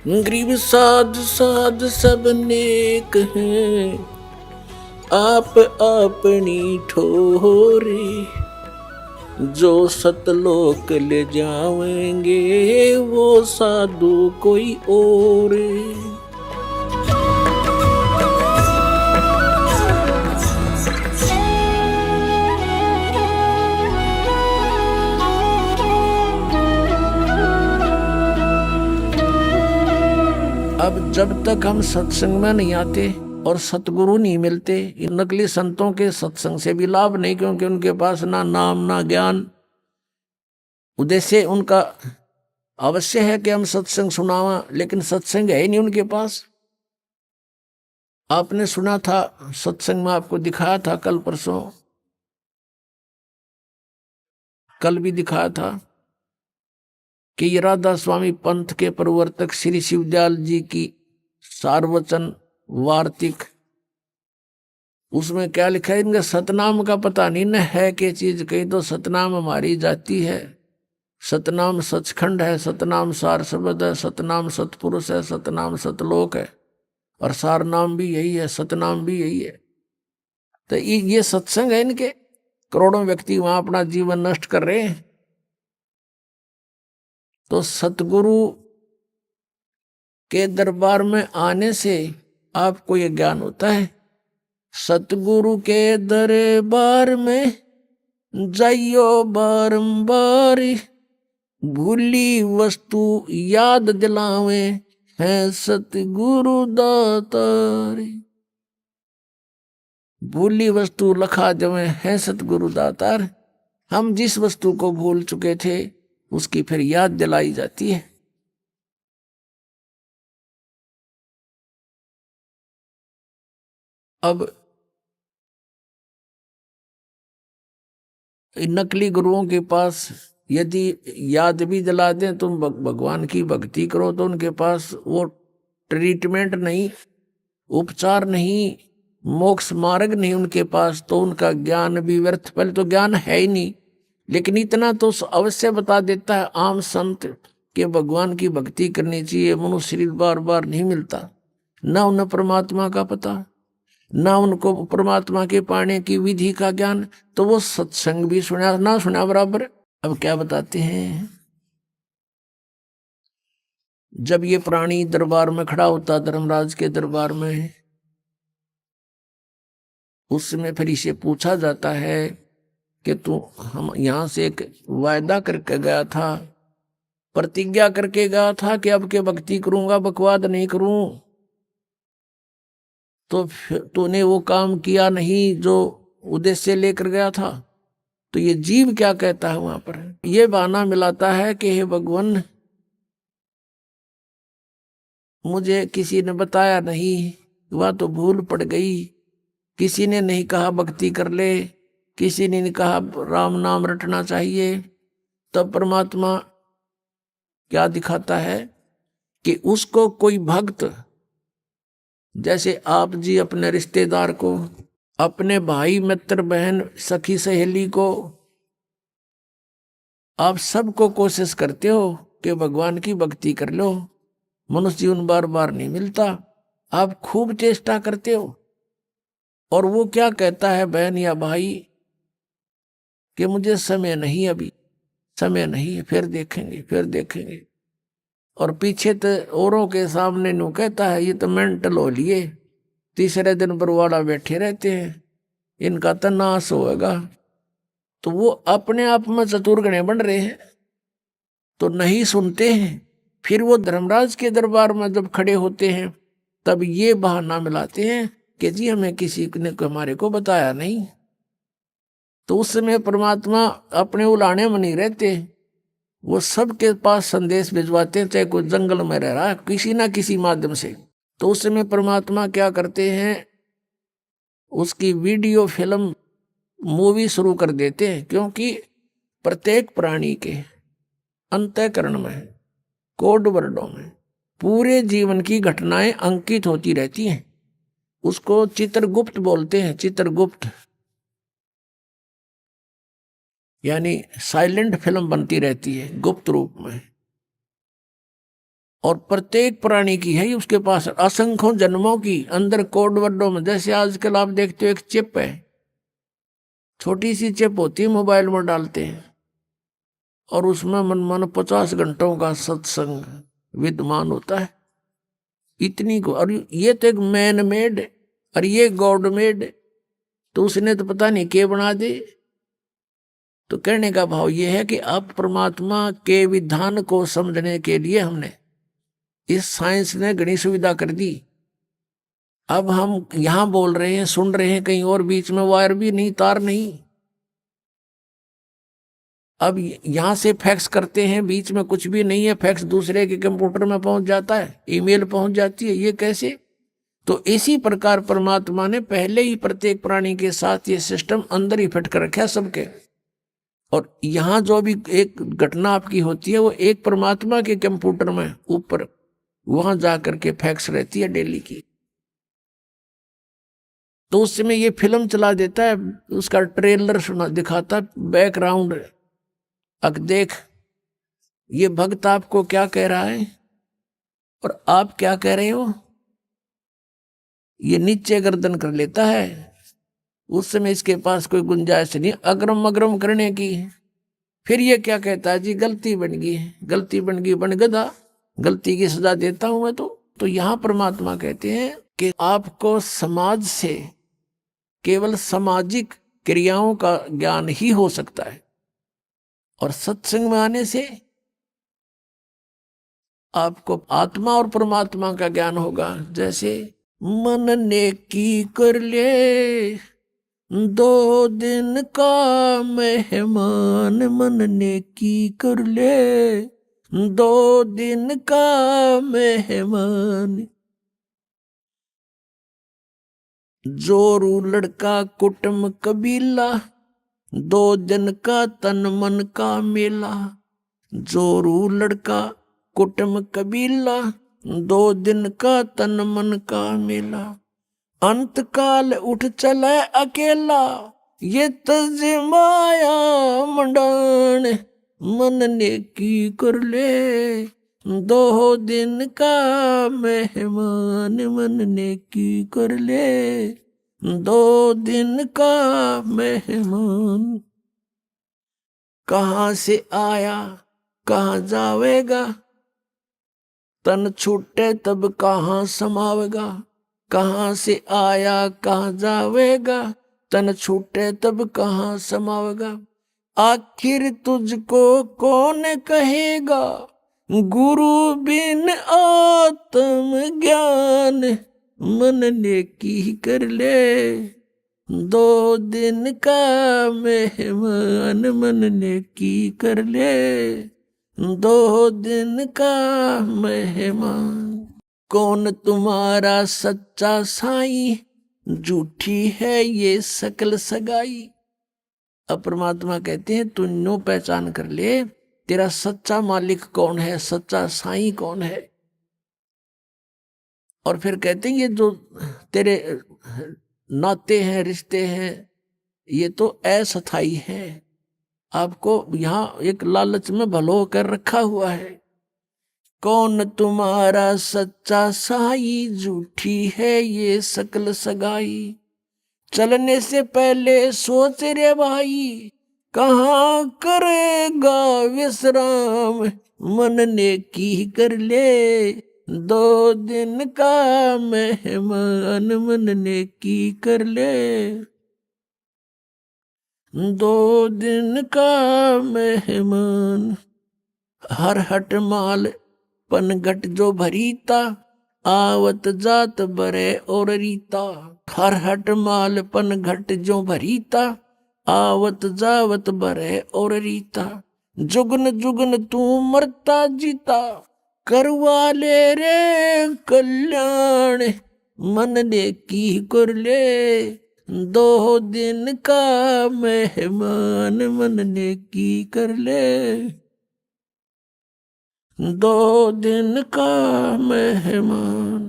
गरीब साध साध सब नेक हैं, आप अपनी ठोरे। जो सतलोक ले जाएंगे वो साधु कोई और। अब जब तक हम सत्संग में नहीं आते और सतगुरु नहीं मिलते, इन नकली संतों के सत्संग से भी लाभ नहीं, क्योंकि उनके पास ना नाम ना ज्ञान। उद्देश्य उनका अवश्य है कि हम सत्संग सुनावा, लेकिन सत्संग है ही नहीं उनके पास। आपने सुना था सत्संग में, आपको दिखाया था कल परसों, कल भी दिखाया था कि ये राधा स्वामी पंथ के प्रवर्तक श्री शिवदयाल जी की सारवचन वार्तिक, उसमें क्या लिखा है, इनका सतनाम का पता नहीं न है कि चीज। कही तो सतनाम हमारी जाति है, सतनाम सचखंड है, सतनाम सार शब्द है, सतनाम सतपुरुष है, सतनाम सतलोक है, और सार नाम भी यही है, सतनाम भी यही है। तो ये सत्संग है इनके। करोड़ों व्यक्ति वहां अपना जीवन नष्ट कर रहे हैं। तो सतगुरु के दरबार में आने से आपको ये ज्ञान होता है। सतगुरु के दरबार में जाइयो बारंबार, भूली वस्तु याद दिलावे है सतगुरु दातार। भूली वस्तु लखा जमे है सतगुरु दातार। हम जिस वस्तु को भूल चुके थे उसकी फिर याद दिलाई जाती है। अब नकली गुरुओं के पास यदि याद भी दिला दें, तुम भगवान की भक्ति करो, तो उनके पास वो ट्रीटमेंट नहीं, उपचार नहीं, मोक्ष मार्ग नहीं उनके पास, तो उनका ज्ञान भी व्यर्थ। पहले तो ज्ञान है ही नहीं, लेकिन इतना तो अवश्य बता देता है आम संत के भगवान की भक्ति करनी चाहिए। मनुष्य शरीर बार बार नहीं मिलता, ना उन्हें परमात्मा का पता, ना उनको परमात्मा के पाने की विधि का ज्ञान, तो वो सत्संग भी सुना ना सुना बराबर। अब क्या बताते हैं, जब ये प्राणी दरबार में खड़ा होता, धर्मराज के दरबार में, उस समय फिर इसे पूछा जाता है कि तू हम यहां से एक वायदा करके गया था, प्रतिज्ञा करके गया था कि अब के भक्ति करूंगा, बकवाद नहीं करूं, तो तूने वो काम किया नहीं जो उद्देश्य लेकर गया था। तो ये जीव क्या कहता है वहां पर, ये बहाना मिलाता है कि हे भगवान, मुझे किसी ने बताया नहीं, वह तो भूल पड़ गई, किसी ने नहीं कहा भक्ति कर ले, किसी ने नहीं कहा राम नाम रटना चाहिए। तब परमात्मा क्या दिखाता है कि उसको कोई भक्त, जैसे आप जी अपने रिश्तेदार को, अपने भाई मित्र बहन सखी सहेली को, आप सबको कोशिश करते हो कि भगवान की भक्ति कर लो, मनुष्य जीवन बार बार नहीं मिलता, आप खूब चेष्टा करते हो, और वो क्या कहता है बहन या भाई कि मुझे समय नहीं, अभी समय नहीं है, फिर देखेंगे फिर देखेंगे, और पीछे तो औरों के सामने नु कहता है ये तो मेंटल हो लिए, तीसरे दिन बरवाड़ा बैठे रहते हैं, इनका तो नाश होगा। तो वो अपने आप में चतुर्गणे बन रहे हैं, तो नहीं सुनते हैं। फिर वो धर्मराज के दरबार में जब खड़े होते हैं, तब ये बहाना मिलाते हैं कि जी हमें किसी ने हमारे को बताया नहीं। तो उस समय परमात्मा अपने उलाने में नहीं रहते, वो सबके पास संदेश भिजवाते हैं, चाहे कोई जंगल में रह रहा है किसी ना किसी माध्यम से। तो उस समय परमात्मा क्या करते हैं, उसकी वीडियो फिल्म मूवी शुरू कर देते हैं, क्योंकि प्रत्येक प्राणी के अंतःकरण में, कोड वर्डों में पूरे जीवन की घटनाएं अंकित होती रहती हैं। उसको चित्रगुप्त बोलते हैं, चित्रगुप्त, यानी साइलेंट फिल्म बनती रहती है गुप्त रूप में। और प्रत्येक प्राणी की है उसके पास असंख्यों जन्मों की अंदर कोड वर्डों में। जैसे आजकल आप देखते हो एक चिप है, छोटी सी चिप होती है, मोबाइल में डालते हैं और उसमें मन 50 घंटों का सत्संग विद्यमान होता है। इतनी को, और ये तो एक मैन मेड और ये गॉड मेड, तो उसने तो पता नहीं क्या बना दे। तो कहने का भाव ये है कि अब परमात्मा के विधान को समझने के लिए हमने इस साइंस ने घनी सुविधा कर दी। अब हम यहां बोल रहे हैं, सुन रहे हैं कहीं और, बीच में वायर भी नहीं, तार नहीं। अब यहां से फैक्स करते हैं, बीच में कुछ भी नहीं है, फैक्स दूसरे के कंप्यूटर में पहुंच जाता है, ईमेल पहुंच जाती है। ये कैसे? तो इसी प्रकार परमात्मा ने पहले ही प्रत्येक प्राणी के साथ ये सिस्टम अंदर ही फिट कर रखा है सबके। और यहां जो भी एक घटना आपकी होती है वो एक परमात्मा के कंप्यूटर में ऊपर वहां जाकर के फैक्स रहती है डेली की। तो उस समय ये फिल्म चला देता है, उसका ट्रेलर सुना दिखाता, बैकग्राउंड। अब देख ये भक्त आपको क्या कह रहा है और आप क्या कह रहे हो। ये नीचे गर्दन कर लेता है। उस समय इसके पास कोई गुंजाइश नहीं अग्रम अग्रम करने की। फिर ये क्या कहता है, जी गलती बन गई, गलती बन गई, बन गधा, गलती की सजा देता हूं मैं। तो यहां परमात्मा कहते हैं कि आपको समाज से केवल सामाजिक क्रियाओं का ज्ञान ही हो सकता है, और सत्संग में आने से आपको आत्मा और परमात्मा का ज्ञान होगा। जैसे मन ने की कर ले 2 दिन का मेहमान, मन ने की कर ले 2 दिन का मेहमान। जोरू लड़का कुटुम कबीला, 2 दिन का तन मन का मेला। जोरू लड़का कुटुम कबीला, 2 दिन का तन मन का मेला। अंत काल उठ चले अकेला, ये तजमाया मंडान, मन ने की कर ले 2 दिन का मेहमान, मन ने की कर ले 2 दिन का मेहमान। कहाँ से आया कहाँ जावेगा, तन छूटे तब कहाँ समावेगा। कहाँ से आया कहाँ जावेगा, तन छूटे तब कहाँ समावेगा। आखिर तुझको कौन कहेगा, गुरु बिन आत्म ज्ञान, मन ने की कर ले 2 दिन का मेहमान, मन ने की कर ले 2 दिन का मेहमान। कौन तुम्हारा सच्चा साईं, झूठी है ये सकल सगाई। अब परमात्मा कहते हैं तू नो पहचान कर ले तेरा सच्चा मालिक कौन है, सच्चा साईं कौन है। और फिर कहते हैं ये जो तेरे नाते हैं, रिश्ते हैं, ये तो अस्थाई है। आपको यहां एक लालच में भलो कर रखा हुआ है। कौन तुम्हारा सच्चा साई, झूठी है ये सकल सगाई। चलने से पहले सोच रे भाई, कहाँ करेगा विश्राम, मन ने की कर ले 2 दिन का मेहमान, मन ने की कर ले 2 दिन का मेहमान। हर हट माल पनघट जो भरीता, आवत जात बरे और रीता। हर हट माल पनघट जो भरीता, आवत जावत बरे और रीता। जुगन जुगन तू मरता जीता, करवा ले रे कल्याण, मन ने की कर ले 2 दिन का मेहमान, मन ने की कर ले 2 दिन का मेहमान।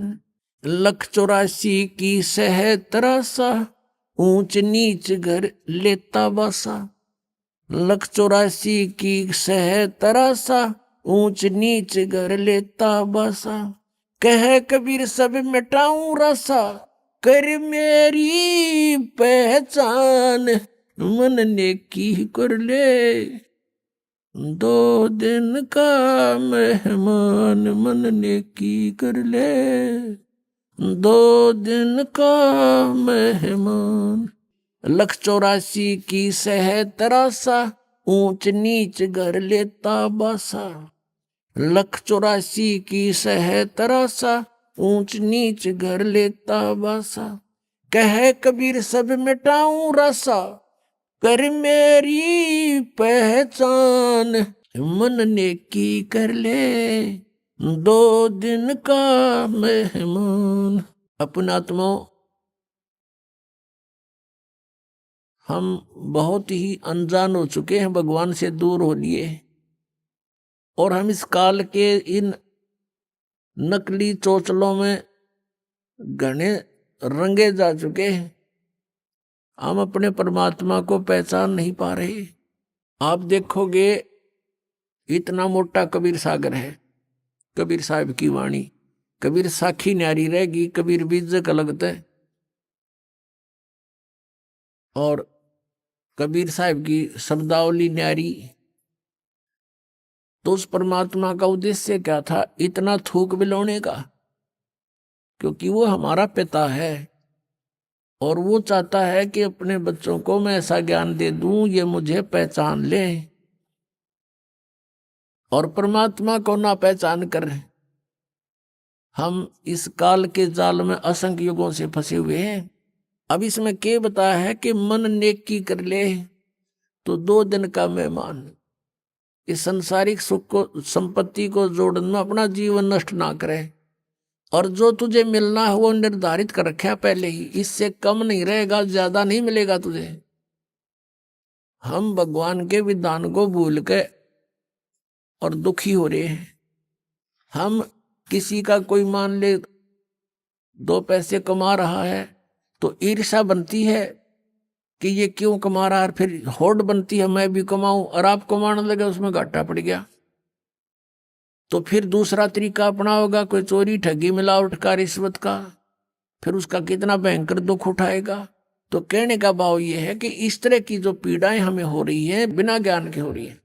184 की सह तरासा, ऊंच नीच घर लेता बासा। 184 की सह तरासा, ऊंच नीच घर लेता बसा। कह कबीर सब मिटाऊं रसा, कर मेरी पहचान, मन नेकी कर ले। दो दिन का मेहमान, मन नेकी कर ले। दो दिन का मेहमान। 184 की सह तरासा, ऊंच नीच घर लेता बासा। 184 की सह तरासा, ऊंच नीच घर लेता बासा। कह कबीर सब मिटाऊं रासा, कर मेरी पहचान, मन नेकी कर ले। दो दिन का मेहमान। अपनात्माओं, हम बहुत ही अनजान हो चुके हैं, भगवान से दूर हो लिए, और हम इस काल के इन नकली चोचलों में घने रंगे जा चुके हैं। हम अपने परमात्मा को पहचान नहीं पा रहे। आप देखोगे इतना मोटा कबीर सागर है, कबीर साहब की वाणी, कबीर साखी न्यारी रहेगी, कबीर बीजक लगता है, और कबीर साहब की शब्दावली न्यारी। तो उस परमात्मा का उद्देश्य क्या था इतना थूक बिलोने का? क्योंकि वो हमारा पिता है, और वो चाहता है कि अपने बच्चों को मैं ऐसा ज्ञान दे दूं ये मुझे पहचान ले, और परमात्मा को ना पहचान कर हम इस काल के जाल में असंख्य युगों से फंसे हुए हैं। अब इसमें क्या बताया है कि मन नेकी कर ले तो 2 दिन का मेहमान। इस संसारिक सुख को, संपत्ति को जोड़ने में अपना जीवन नष्ट ना करे, और जो तुझे मिलना है वो निर्धारित कर रखा पहले ही, इससे कम नहीं रहेगा, ज्यादा नहीं मिलेगा तुझे। हम भगवान के विधान को भूल के और दुखी हो रहे हैं। हम किसी का कोई मान ले 2 पैसे कमा रहा है तो ईर्ष्या बनती है कि ये क्यों कमा रहा है, फिर होड़ बनती है मैं भी कमाऊं, और आप कमाने लगे उसमें घाटा पड़ गया तो फिर दूसरा तरीका अपनाओगा, कोई चोरी ठगी मिलावट का, रिश्वत का, फिर उसका कितना भयंकर दुख उठाएगा। तो कहने का भाव ये है कि इस तरह की जो पीड़ाएं हमें हो रही है बिना ज्ञान के हो रही है।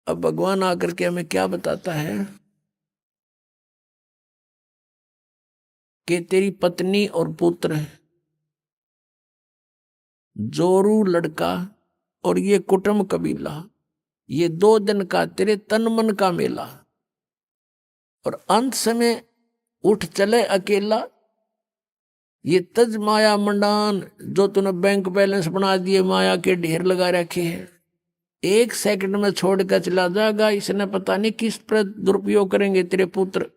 अब भगवान आकर के हमें क्या बताता है कि तेरी पत्नी और पुत्र, जोरू लड़का और ये कुटुंब कबीला, ये 2 दिन का तेरे तन मन का मेला, और अंत समय उठ चले अकेला। ये तज माया मंडान, जो तूने बैंक बैलेंस बना दिए, माया के ढेर लगा रखे हैं, 1 सेकंड में छोड़ कर चला जाएगा। इसने पता नहीं किस पर दुरुपयोग करेंगे तेरे पुत्र,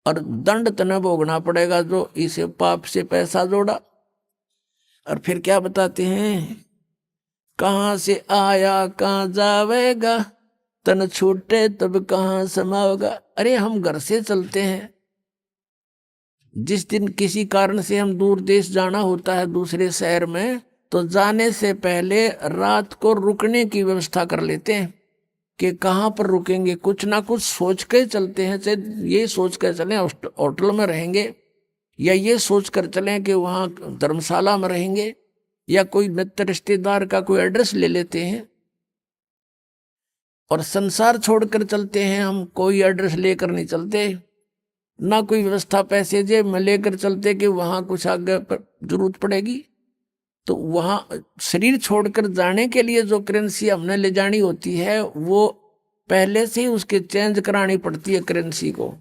और दंड तने भोगना पड़ेगा जो इसे पाप से पैसा जोड़ा। और फिर क्या बताते हैं, कहां से आया कहां जावेगा, तन छूटे तब कहां समावेगा। अरे हम घर से चलते हैं, जिस दिन किसी कारण से हम दूर देश जाना होता है दूसरे शहर में, तो जाने से पहले रात को रुकने की व्यवस्था कर लेते हैं कि कहाँ पर रुकेंगे, कुछ ना कुछ सोच के चलते हैं। चाहे ये सोच कर चलें होटल में रहेंगे, या ये सोच कर चलें कि वहाँ धर्मशाला में रहेंगे, या कोई मित्र रिश्तेदार का कोई एड्रेस ले लेते हैं, और संसार छोड़कर चलते हैं हम। कोई एड्रेस लेकर नहीं चलते, ना कोई व्यवस्था पैसे जेब में लेकर चलते कि वहां कुछ आगे पर जरूरत पड़ेगी। तो वहां शरीर छोड़कर जाने के लिए जो करेंसी हमने ले जानी होती है वो पहले से ही उसके चेंज करानी पड़ती है करेंसी को।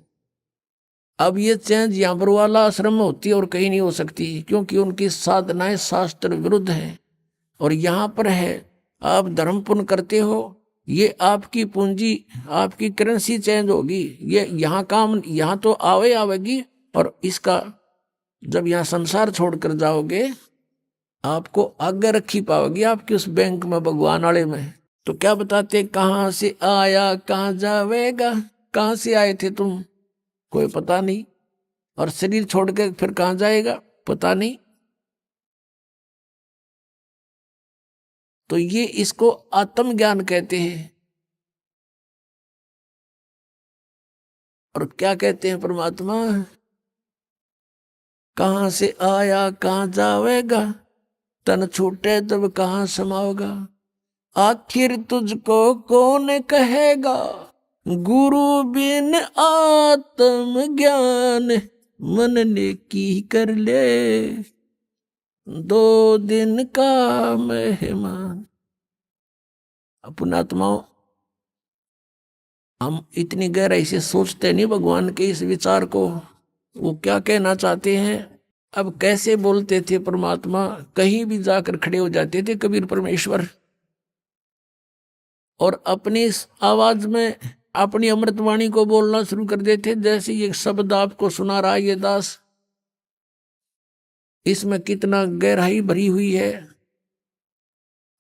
अब ये चेंज यहाँ पर वाला आश्रम में होती है और कहीं नहीं हो सकती, क्योंकि उनकी साधनाएं शास्त्र विरुद्ध हैं। और यहाँ पर है आप धर्म पुण्य करते हो, ये आपकी पूंजी, आपकी करेंसी चेंज होगी, ये यहाँ काम यहाँ तो आवेगी, और इसका जब यहाँ संसार छोड़कर जाओगे आपको आगे रखी पाओगी आपकी उस बैंक में, भगवान वाले में। तो क्या बताते, कहाँ से आया कहाँ जावेगा, कहाँ से आए थे तुम कोई पता नहीं, और शरीर छोड़ के फिर कहाँ जाएगा पता नहीं। तो ये इसको आत्मज्ञान कहते हैं और क्या कहते हैं परमात्मा, कहां से आया कहां जावेगा, तन छूटे तब कहां समाओगा, आखिर तुझको कौन कहेगा, गुरु बिन आत्म ज्ञान, मन ने की कर ले 2 दिन का मेहमान। पुण्यात्माओं, हम इतनी गहराई से सोचते नहीं भगवान के इस विचार को, वो क्या कहना चाहते हैं। अब कैसे बोलते थे परमात्मा, कहीं भी जाकर खड़े हो जाते थे कबीर परमेश्वर, और अपनी आवाज में अपनी अमृतवाणी को बोलना शुरू कर देते। जैसे ये शब्द आपको सुना रहा है ये दास, इसमें कितना गहराई भरी हुई है।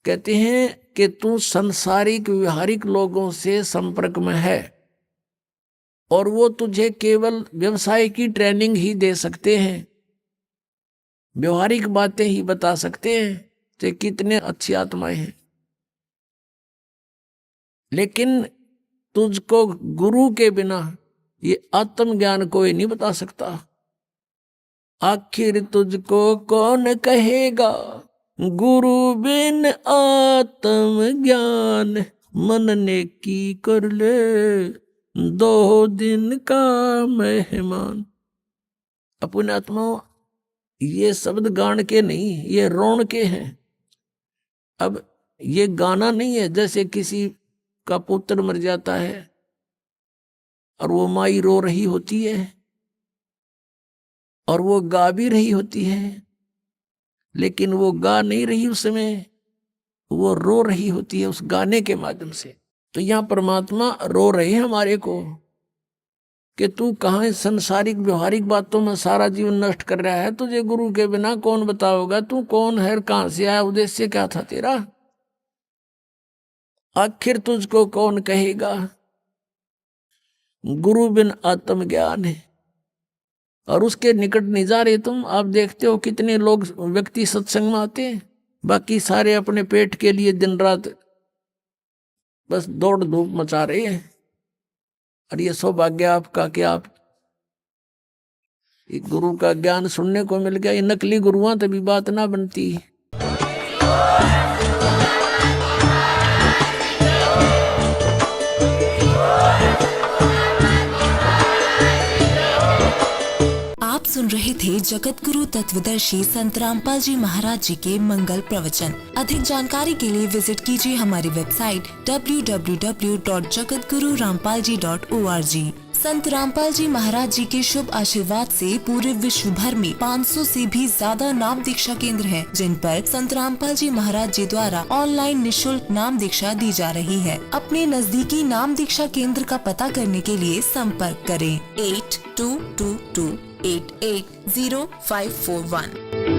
कहते हैं कि तू संसारिक व्यवहारिक लोगों से संपर्क में है और वो तुझे केवल व्यवसाय की ट्रेनिंग ही दे सकते हैं, व्यवहारिक बातें ही बता सकते हैं, तो कितने अच्छी आत्माएं हैं। लेकिन तुझको गुरु के बिना ये आत्मज्ञान कोई नहीं बता सकता। आखिर तुझको कौन कहेगा, गुरु बिन आत्म ज्ञान, मन ने की कर ले 2 दिन का मेहमान। अपने आत्माओं, ये शब्द गान के नहीं, ये रोण के हैं। अब ये गाना नहीं है जैसे किसी का पुत्र मर जाता है और वो माई रो रही होती है और वो गा भी रही होती है, लेकिन वो गा नहीं रही उस समय, वो रो रही होती है उस गाने के माध्यम से। तो यहाँ परमात्मा रो रहे हैं हमारे को कि तू कहाँ संसारिक व्यवहारिक बातों में सारा जीवन नष्ट कर रहा है, तुझे गुरु के बिना कौन बताओगा, तू कौन है, कहां से आया, उद्देश्य क्या था तेरा, आखिर तुझको कौन कहेगा, गुरु बिन आत्म ज्ञान है। और उसके निकट नहीं जा रहे तुम। आप देखते हो कितने लोग व्यक्ति सत्संग में आते हैं, बाकी सारे अपने पेट के लिए दिन रात बस दौड़ धूप मचा रहे हैं। और ये सौभाग्य आपका कि आप गुरु का ज्ञान सुनने को मिल गया। ये नकली गुरुआं तभी बात ना बनती। आप सुन रहे थे जगत गुरु तत्वदर्शी संत रामपाल जी महाराज जी के मंगल प्रवचन। अधिक जानकारी के लिए विजिट कीजिए हमारी वेबसाइट www.jagatgururampalji.org। संत रामपाल जी महाराज जी के शुभ आशीर्वाद से पूरे विश्व भर में 500 से भी ज्यादा नाम दीक्षा केंद्र हैं, जिन पर संत रामपाल जी महाराज जी द्वारा ऑनलाइन निशुल्क नाम दीक्षा दी जा रही है। अपने नजदीकी नाम दीक्षा केंद्र का पता करने के लिए संपर्क करें 8222880541।